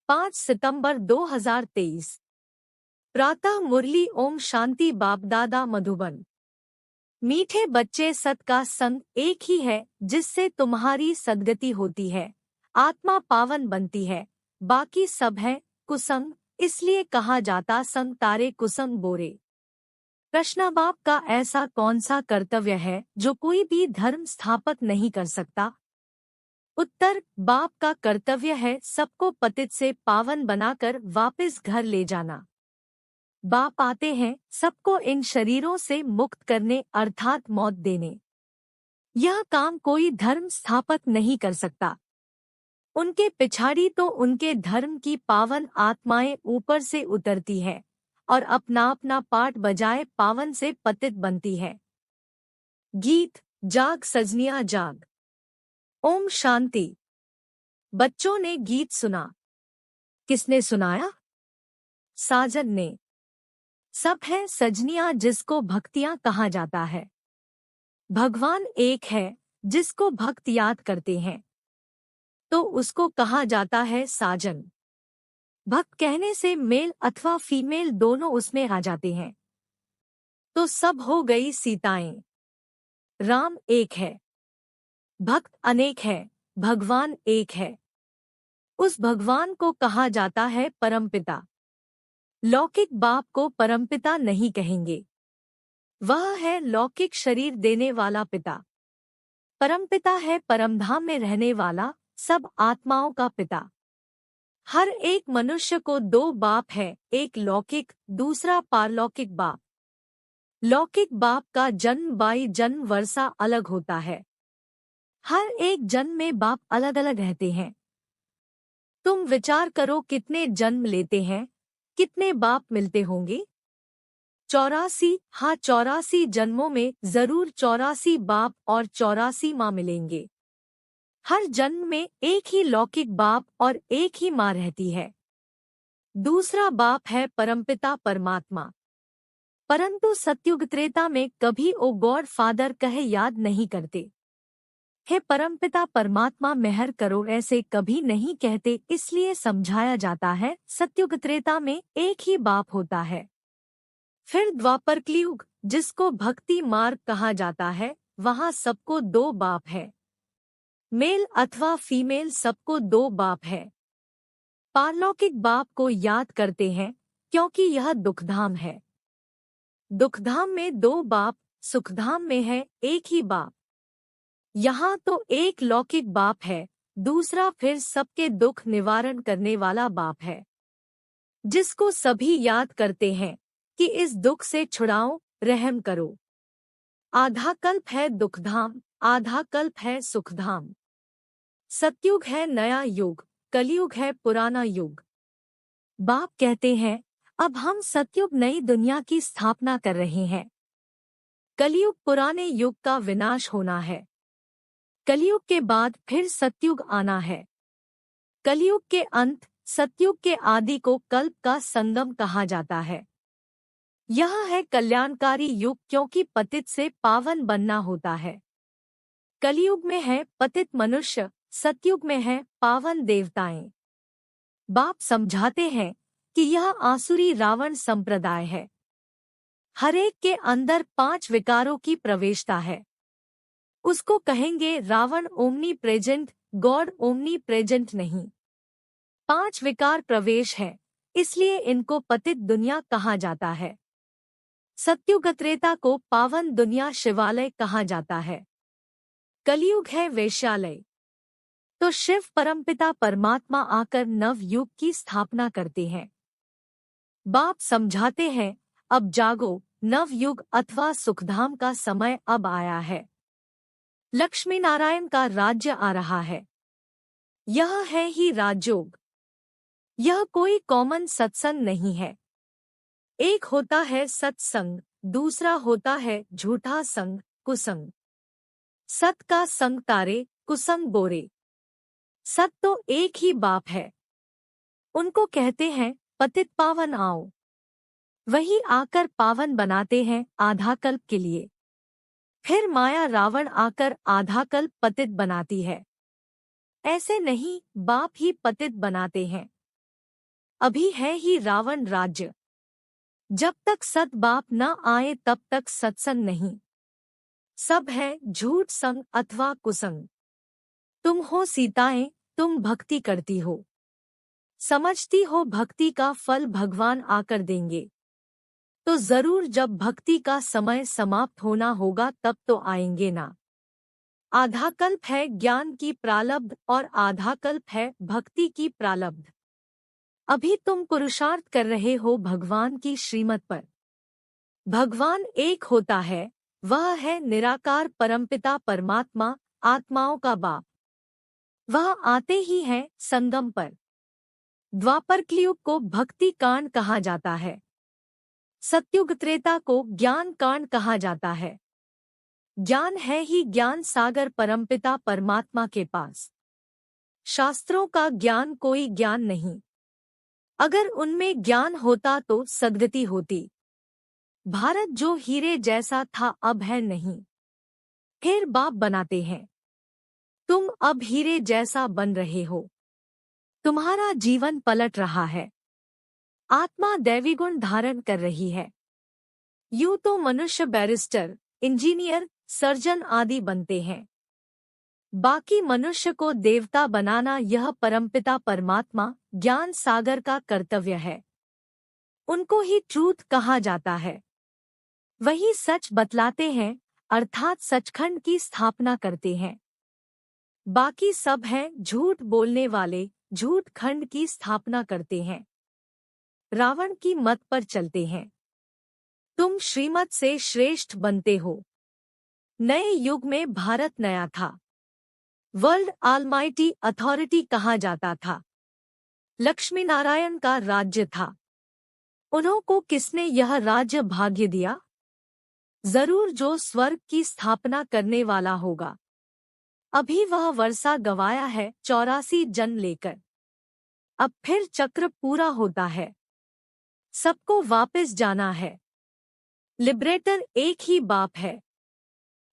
5 सितंबर 2023। प्रातः मुरली। ओम शांति। बाप दादा मधुबन। मीठे बच्चे, सत का संग एक ही है जिससे तुम्हारी सद्गति होती है, आत्मा पावन बनती है। बाकी सब है कुसंग, इसलिए कहा जाता संग तारे कुसंग बोरे। प्रश्न, बाप का ऐसा कौन सा कर्तव्य है जो कोई भी धर्म स्थापक नहीं कर सकता? उत्तर, बाप का कर्तव्य है सबको पतित से पावन बनाकर वापस घर ले जाना। बाप आते हैं सबको इन शरीरों से मुक्त करने, अर्थात मौत देने। यह काम कोई धर्म स्थापक नहीं कर सकता। उनके पिछाड़ी तो उनके धर्म की पावन आत्माएं ऊपर से उतरती है और अपना अपना पाठ बजाए पावन से पतित बनती है। गीत। जाग सजनिया जाग। ओम शांति। बच्चों ने गीत सुना। किसने सुनाया? साजन ने। सब है सजनियां जिसको भक्तियां कहा जाता है। भगवान एक है जिसको भक्त याद करते हैं तो उसको कहा जाता है साजन। भक्त कहने से मेल अथवा फीमेल दोनों उसमें आ जाते हैं तो सब हो गई सीताएं। राम एक है, भक्त अनेक है, भगवान एक है। उस भगवान को कहा जाता है परमपिता। लौकिक बाप को परमपिता नहीं कहेंगे, वह है लौकिक शरीर देने वाला पिता। परमपिता है परमधाम में रहने वाला, सब आत्माओं का पिता। हर एक मनुष्य को दो बाप है, एक लौकिक, दूसरा पारलौकिक बाप। लौकिक बाप का जन्म बाई जन्म वर्षा अलग होता है। हर एक जन्म में बाप अलग अलग रहते हैं। तुम विचार करो कितने जन्म लेते हैं, कितने बाप मिलते होंगे? 84। हाँ, 84 जन्मों में जरूर 84 बाप और 84 माँ मिलेंगे। हर जन्म में एक ही लौकिक बाप और एक ही माँ रहती है। दूसरा बाप है परमपिता परमात्मा। परंतु सत्युग त्रेता में कभी ओ गॉड फादर कहे याद नहीं करते। हे परमपिता परमात्मा मेहर करो ऐसे कभी नहीं कहते, इसलिए समझाया जाता है सत्युग त्रेता में एक ही बाप होता है। फिर द्वापर कलियुग, जिसको भक्ति मार्ग कहा जाता है, वहाँ सबको दो बाप है। मेल अथवा फीमेल सबको दो बाप है। पारलौकिक बाप को याद करते हैं क्योंकि यह दुखधाम है। दुखधाम में दो बाप, सुखधाम में है एक ही बाप। यहाँ तो एक लौकिक बाप है, दूसरा फिर सबके दुख निवारण करने वाला बाप है, जिसको सभी याद करते हैं कि इस दुख से छुड़ाओ, रहम करो। आधा कल्प है दुखधाम, आधा कल्प है सुखधाम। सतयुग है नया युग, कलयुग है पुराना युग। बाप कहते हैं अब हम सतयुग नई दुनिया की स्थापना कर रहे हैं। कलयुग पुराने युग का विनाश होना है। कलयुग के बाद फिर सतयुग आना है। कलयुग के अंत, सतयुग के आदि को कल्प का संगम कहा जाता है। यह है कल्याणकारी युग क्योंकि पतित से पावन बनना होता है। कलयुग में है पतित मनुष्य, सतयुग में है पावन देवताएं। बाप समझाते हैं कि यह आसुरी रावण संप्रदाय है। हरेक के अंदर 5 विकारों की प्रवेशता है। उसको कहेंगे Ravan omnipresent, god omnipresent नहीं। 5 विकार प्रवेश है, इसलिए इनको पतित दुनिया कहा जाता है। सत्युग त्रेता को पावन दुनिया शिवालय कहा जाता है। कलयुग है वेश्यालय। तो शिव परमपिता परमात्मा आकर नव युग की स्थापना करते हैं। बाप समझाते हैं अब जागो, नव युग अथवा सुखधाम का समय अब आया है। लक्ष्मी नारायण का राज्य आ रहा है। यह है ही राजयोग। यह कोई कॉमन सत्संग नहीं है। एक होता है सत्संग, दूसरा होता है झूठा संग, कुसंग। सत का संग तारे, कुसंग बोरे। सत तो एक ही बाप है। उनको कहते हैं पतित पावन आओ। वही आकर पावन बनाते हैं आधा कल्प के लिए। फिर माया रावण आकर आधा कल्प पतित बनाती है। ऐसे नहीं, बाप ही पतित बनाते हैं। अभी है ही रावण राज्य। जब तक सत बाप न आए तब तक सत्संग नहीं। सब है झूठ संग अथवा कुसंग। तुम हो सीताएं, तुम भक्ति करती हो, समझती हो भक्ति का फल भगवान आकर देंगे। तो जरूर जब भक्ति का समय समाप्त होना होगा तब तो आएंगे ना। आधा कल्प है ज्ञान की प्रालब्ध और आधा कल्प है भक्ति की प्रालब्ध। अभी तुम पुरुषार्थ कर रहे हो भगवान की श्रीमत पर। भगवान एक होता है, वह है निराकार परमपिता परमात्मा, आत्माओं का बाप। वह आते ही है संगम पर। द्वापर कलयुग को भक्ति कांड कहा जाता है, सत्युग त्रेता को ज्ञान कांड कहा जाता है। ज्ञान है ही ज्ञान सागर परमपिता परमात्मा के पास। शास्त्रों का ज्ञान कोई ज्ञान नहीं। अगर उनमें ज्ञान होता तो सद्गति होती। भारत जो हीरे जैसा था अब है नहीं। फिर बाप बनाते हैं। तुम अब हीरे जैसा बन रहे हो। तुम्हारा जीवन पलट रहा है। आत्मा दैवी गुण धारण कर रही है। यूं तो मनुष्य बैरिस्टर, इंजीनियर, सर्जन आदि बनते हैं। बाकी मनुष्य को देवता बनाना यह परमपिता परमात्मा ज्ञान सागर का कर्तव्य है। उनको ही ट्रूथ कहा जाता है। वही सच बतलाते हैं, अर्थात सचखंड की स्थापना करते हैं। बाकी सब हैं झूठ बोलने वाले, झूठ खंड की स्थापना करते हैं। रावण की मत पर चलते हैं। तुम श्रीमत से श्रेष्ठ बनते हो। नए युग में भारत नया था। वर्ल्ड ऑलमाइटी अथॉरिटी कहा जाता था। लक्ष्मी नारायण का राज्य था। उन्हों को किसने यह राज्य भाग्य दिया? जरूर जो स्वर्ग की स्थापना करने वाला होगा। अभी वह वर्षा गवाया है 84 जन लेकर। अब फिर चक्र पूरा होता है। सबको वापस जाना है। लिबरेटर एक ही बाप है।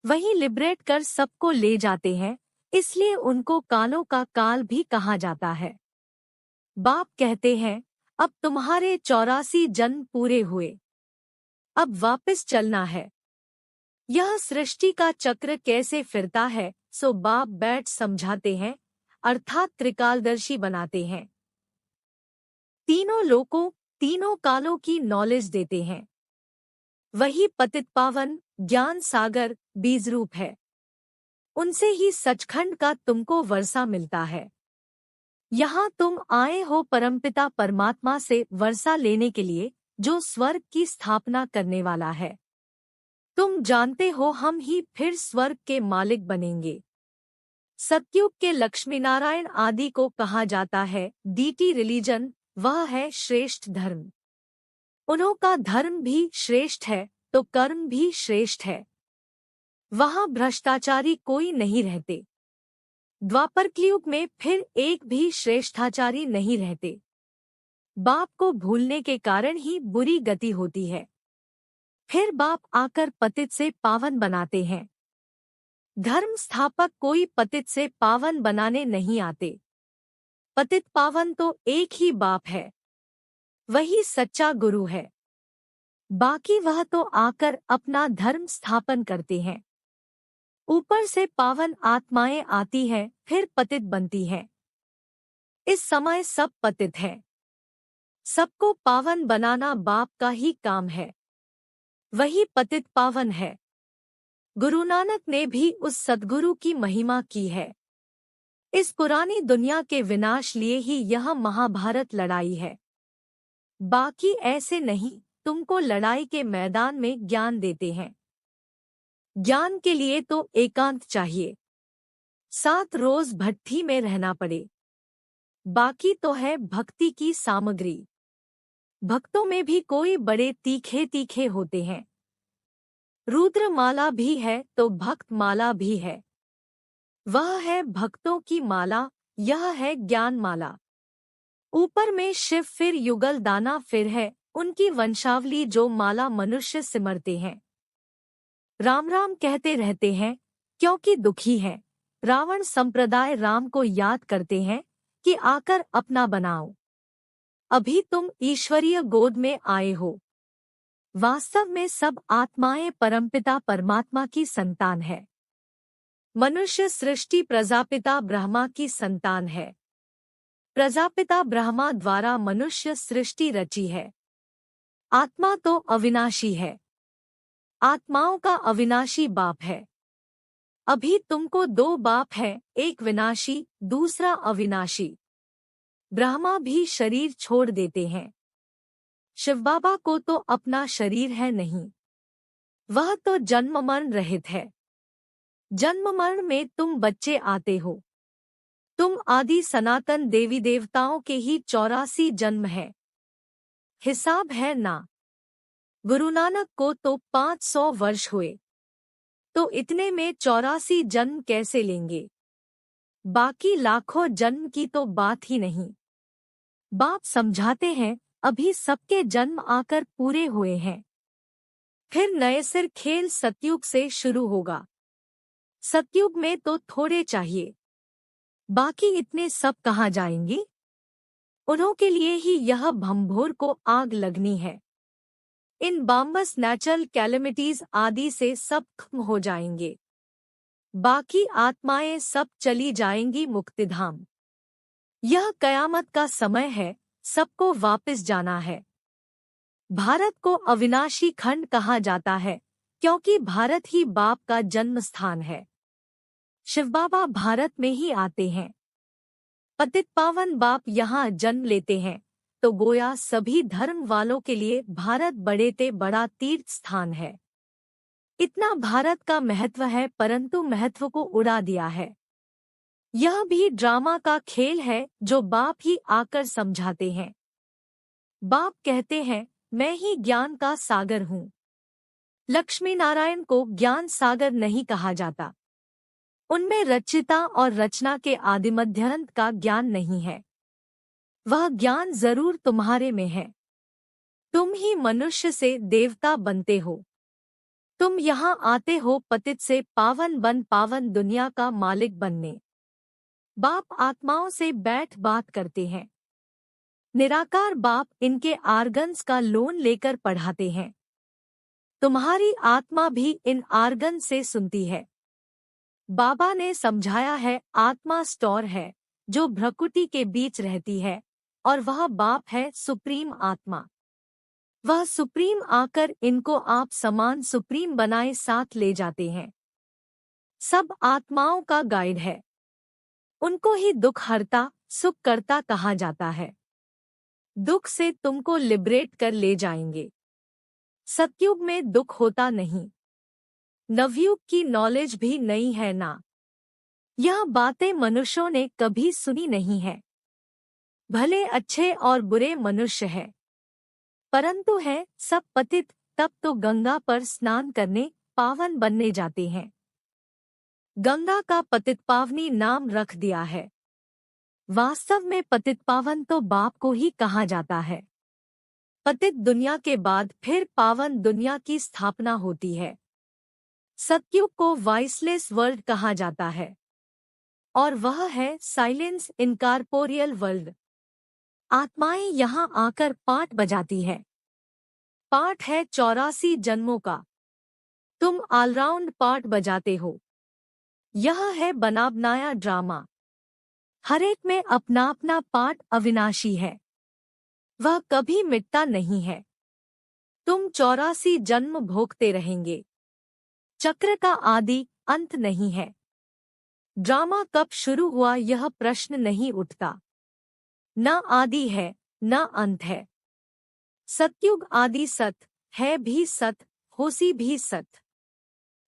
वही लिबरेट कर सबको ले जाते हैं, इसलिए उनको कालों का काल भी कहा जाता है। बाप कहते हैं, अब तुम्हारे 84 जन्म पूरे हुए। अब वापस चलना है। यह सृष्टि का चक्र कैसे फिरता है सो बाप बैठ समझाते हैं, अर्थात त्रिकालदर्शी बनाते हैं। तीनों लोकों, तीनों कालों की नॉलेज देते हैं। वही पतित पावन ज्ञान सागर बीज रूप है। उनसे ही सचखंड का तुमको वर्षा मिलता है। यहाँ तुम आए हो परमपिता परमात्मा से वर्षा लेने के लिए, जो स्वर्ग की स्थापना करने वाला है। तुम जानते हो हम ही फिर स्वर्ग के मालिक बनेंगे। सतयुग के लक्ष्मीनारायण आदि को कहा जाता है डीटी रिलीजन, वह है श्रेष्ठ धर्म। उन्हों का धर्म भी श्रेष्ठ है तो कर्म भी श्रेष्ठ है। वहाँ भ्रष्टाचारी कोई नहीं रहते। द्वापर कलयुग में फिर एक भी श्रेष्ठाचारी नहीं रहते। बाप को भूलने के कारण ही बुरी गति होती है। फिर बाप आकर पतित से पावन बनाते हैं। धर्म स्थापक कोई पतित से पावन बनाने नहीं आते। पतित पावन तो एक ही बाप है। वही सच्चा गुरु है। बाकी वह तो आकर अपना धर्म स्थापन करते हैं। ऊपर से पावन आत्माएं आती हैं, फिर पतित बनती हैं। इस समय सब पतित हैं। सबको पावन बनाना बाप का ही काम है। वही पतित पावन है। गुरु नानक ने भी उस सद्गुरु की महिमा की है। इस पुरानी दुनिया के विनाश लिए ही यह महाभारत लड़ाई है। बाकी ऐसे नहीं, तुमको लड़ाई के मैदान में ज्ञान देते हैं। ज्ञान के लिए तो एकांत चाहिए। 7 रोज भट्ठी में रहना पड़े। बाकी तो है भक्ति की सामग्री। भक्तों में भी कोई बड़े तीखे तीखे होते हैं। रुद्र माला भी है तो भक्त माला भी है। वह है भक्तों की माला, यह है ज्ञान माला। ऊपर में शिव, फिर युगल दाना, फिर है उनकी वंशावली जो माला मनुष्य सिमरते हैं। राम राम कहते रहते हैं क्योंकि दुखी हैं। रावण संप्रदाय राम को याद करते हैं कि आकर अपना बनाओ। अभी तुम ईश्वरीय गोद में आए हो। वास्तव में सब आत्माएं परमपिता परमात्मा की संतान है। मनुष्य सृष्टि प्रजापिता ब्रह्मा की संतान है। प्रजापिता ब्रह्मा द्वारा मनुष्य सृष्टि रची है। आत्मा तो अविनाशी है। आत्माओं का अविनाशी बाप है। अभी तुमको दो बाप है, एक विनाशी दूसरा अविनाशी। ब्रह्मा भी शरीर छोड़ देते हैं। शिव बाबा को तो अपना शरीर है नहीं, वह तो जन्म मरण रहित है। जन्म मरण में तुम बच्चे आते हो। तुम आदि सनातन देवी देवताओं के ही 84 जन्म है। हिसाब है ना। गुरु नानक को तो 500 वर्ष हुए, तो इतने में 84 जन्म कैसे लेंगे? बाकी लाखों जन्म की तो बात ही नहीं। बाप समझाते हैं अभी सबके जन्म आकर पूरे हुए हैं। फिर नए सिर खेल सतयुग से शुरू होगा। सतयुग में तो थोड़े चाहिए, बाकी इतने सब कहाँ जाएंगे? उन्हों के लिए ही यह भंभोर को आग लगनी है। इन बॉम्बस नेचुरल कैलेमिटीज आदि से सब खत्म हो जाएंगे। बाकी आत्माएं सब चली जाएंगी मुक्तिधाम। यह कयामत का समय है, सबको वापस जाना है। भारत को अविनाशी खंड कहा जाता है, क्योंकि भारत ही बाप का जन्म स्थान है। शिव बाबा भारत में ही आते हैं। पतित पावन बाप यहाँ जन्म लेते हैं, तो गोया सभी धर्म वालों के लिए भारत बड़ेते बड़ा तीर्थ स्थान है। इतना भारत का महत्व है, परंतु महत्व को उड़ा दिया है। यह भी ड्रामा का खेल है जो बाप ही आकर समझाते हैं। बाप कहते हैं मैं ही ज्ञान का सागर हूँ। लक्ष्मी नारायण को ज्ञान सागर नहीं कहा जाता। उनमें रचिता और रचना के आदिमध्यांत का ज्ञान नहीं है। वह ज्ञान जरूर तुम्हारे में है। तुम ही मनुष्य से देवता बनते हो। तुम यहाँ आते हो पतित से पावन बन पावन दुनिया का मालिक बनने। बाप आत्माओं से बैठ बात करते हैं। निराकार बाप इनके आर्गन्स का लोन लेकर पढ़ाते हैं। तुम्हारी आत्मा भी इन आर्गन से सुनती है। बाबा ने समझाया है आत्मा स्टोर है जो भ्रकुटी के बीच रहती है, और वह बाप है सुप्रीम आत्मा। वह सुप्रीम आकर इनको आप समान सुप्रीम बनाए साथ ले जाते हैं। सब आत्माओं का गाइड है। उनको ही दुख हरता सुख करता कहा जाता है। दुख से तुमको लिबरेट कर ले जाएंगे। सतयुग में दुख होता नहीं। नवयुग की नॉलेज भी नहीं है ना। यह बातें मनुष्यों ने कभी सुनी नहीं है। भले अच्छे और बुरे मनुष्य है, परंतु है सब पतित। तब तो गंगा पर स्नान करने पावन बनने जाते हैं। गंगा का पतित पावनी नाम रख दिया है। वास्तव में पतित पावन तो बाप को ही कहा जाता है। पतित दुनिया के बाद फिर पावन दुनिया की स्थापना होती है। सतयुग को वॉइसलेस वर्ल्ड कहा जाता है, और वह है साइलेंस इनकॉर्पोरियल वर्ल्ड। आत्माएं यहाँ आकर पाठ बजाती है। पाठ है 84 जन्मों का। तुम ऑलराउंड पाठ बजाते हो। यह है बनावनाया ड्रामा। हरेक में अपना अपना पाठ अविनाशी है। वह कभी मिटता नहीं है। तुम 84 जन्म भोगते रहेंगे। चक्र का आदि अंत नहीं है। ड्रामा कब शुरू हुआ यह प्रश्न नहीं उठता। न आदि है न अंत है। सतयुग आदि सत है भी सत, होसी भी सत।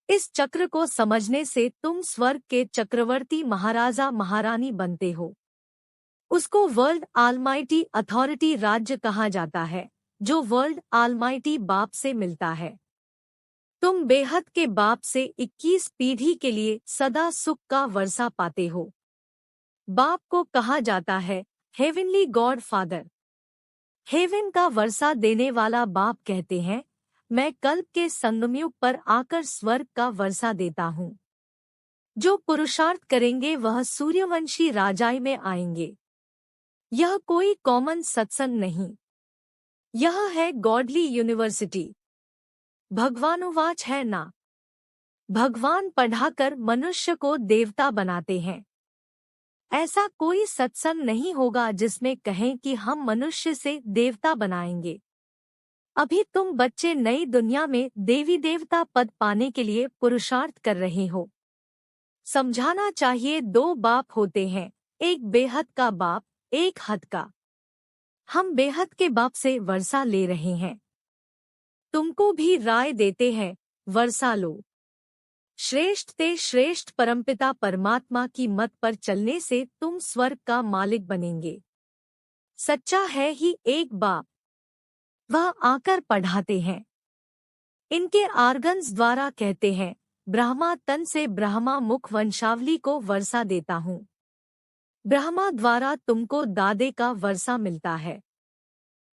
इस चक्र को समझने से तुम स्वर्ग के चक्रवर्ती महाराजा महारानी बनते हो। उसको वर्ल्ड आलमाइटी अथॉरिटी राज्य कहा जाता है, जो वर्ल्ड आलमाइटी बाप से मिलता है। तुम बेहद के बाप से 21 पीढ़ी के लिए सदा सुख का वर्षा पाते हो। बाप को कहा जाता है हेवनली गॉड फादर। हेवन का वर्षा देने वाला बाप कहते हैं मैं कल्प के संगमयुग पर आकर स्वर्ग का वर्षा देता हूँ। जो पुरुषार्थ करेंगे वह सूर्यवंशी राजाई में आएंगे। यह कोई कॉमन सत्संग नहीं, यह है गॉडली यूनिवर्सिटी। भगवानुवाच है ना। भगवान पढ़ाकर मनुष्य को देवता बनाते हैं। ऐसा कोई सत्संग नहीं होगा जिसमें कहें कि हम मनुष्य से देवता बनाएंगे। अभी तुम बच्चे नई दुनिया में देवी देवता पद पाने के लिए पुरुषार्थ कर रहे हो। समझाना चाहिए, दो बाप होते हैं, एक बेहद का बाप, एक हद का। हम बेहद के बाप से वर्षा ले रहे हैं। तुमको भी राय देते हैं, वर्षा लो। श्रेष्ठ ते श्रेष्ठ परमपिता परमात्मा की मत पर चलने से तुम स्वर्ग का मालिक बनेंगे। सच्चा है ही एक बाप, वह आकर पढ़ाते हैं। इनके आर्गन्स द्वारा कहते हैं, ब्रह्मा तन से ब्रह्मा मुख वंशावली को वर्षा देता हूँ। ब्रह्मा द्वारा तुमको दादे का वर्षा मिलता है।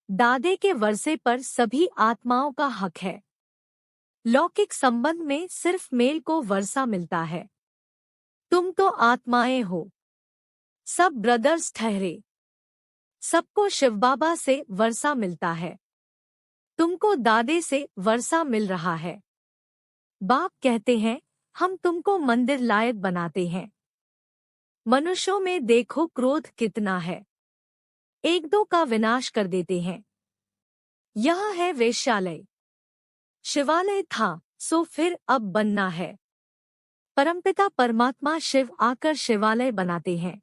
दादे के वर्षे पर सभी आत्माओं का हक है। लौकिक संबंध में सिर्फ मेल को वर्षा मिलता है। तुम तो आत्माएं हो, सब ब्रदर्स ठहरे। सबको शिवबाबा से वर्षा मिलता है। तुमको दादे से वर्षा मिल रहा है। बाप कहते हैं, हम तुमको मंदिर लायक बनाते हैं। मनुष्यों में देखो क्रोध कितना है, एक दो का विनाश कर देते हैं। यह है वेश्यालय। शिवालय था सो फिर अब बनना है। परमपिता परमात्मा शिव आकर शिवालय बनाते हैं।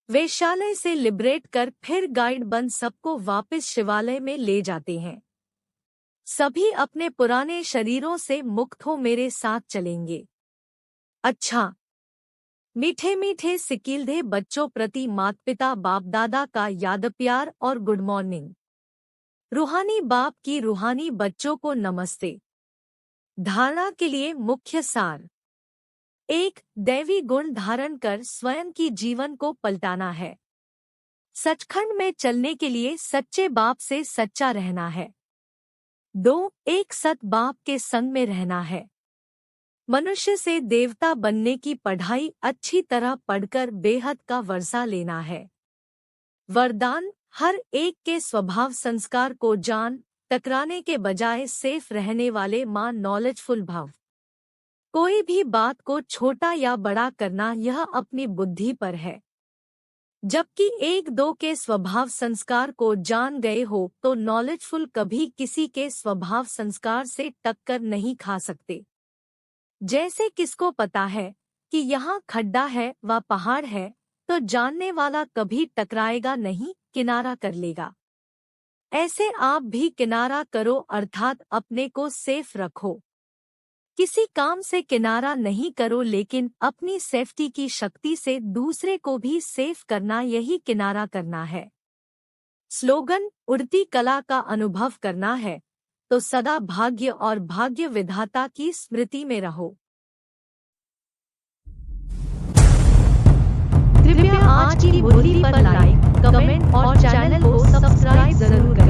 वेश्यालय से लिबरेट कर फिर गाइड बन सबको वापस शिवालय में ले जाते हैं। सभी अपने पुराने शरीरों से मुक्त हो मेरे साथ चलेंगे। अच्छा, मीठे मीठे सिकीलधे बच्चों प्रति माता पिता बाप दादा का याद प्यार और गुड मॉर्निंग। रूहानी बाप की रूहानी बच्चों को नमस्ते। धारणा के लिए मुख्य सार। 1. दैवी गुण धारण कर स्वयं की जीवन को पलटाना है। सचखंड में चलने के लिए सच्चे बाप से सच्चा रहना है। 2. एक सत बाप के संग में रहना है। मनुष्य से देवता बनने की पढ़ाई अच्छी तरह पढ़कर बेहद का वर्षा लेना है। वरदान, हर एक के स्वभाव संस्कार को जान, टकराने के बजाय सेफ रहने वाले मां नॉलेजफुल भाव। कोई भी बात को छोटा या बड़ा करना यह अपनी बुद्धि पर है। जबकि एक दो के स्वभाव संस्कार को जान गए हो तो नॉलेजफुल कभी किसी के स्वभाव संस्कार से टक्कर नहीं खा सकते। जैसे किसको पता है कि यहाँ खड्डा है व पहाड़ है, तो जानने वाला कभी टकराएगा नहीं, किनारा कर लेगा। ऐसे आप भी किनारा करो, अर्थात अपने को सेफ रखो। किसी काम से किनारा नहीं करो, लेकिन अपनी सेफ्टी की शक्ति से दूसरे को भी सेफ करना, यही किनारा करना है। स्लोगन, उड़ती कला का अनुभव करना है तो सदा भाग्य और भाग्य विधाता की स्मृति में रहो। कृपया आज की बोली पर लाइक, कमेंट और चैनल को सब्सक्राइब जरूर करें।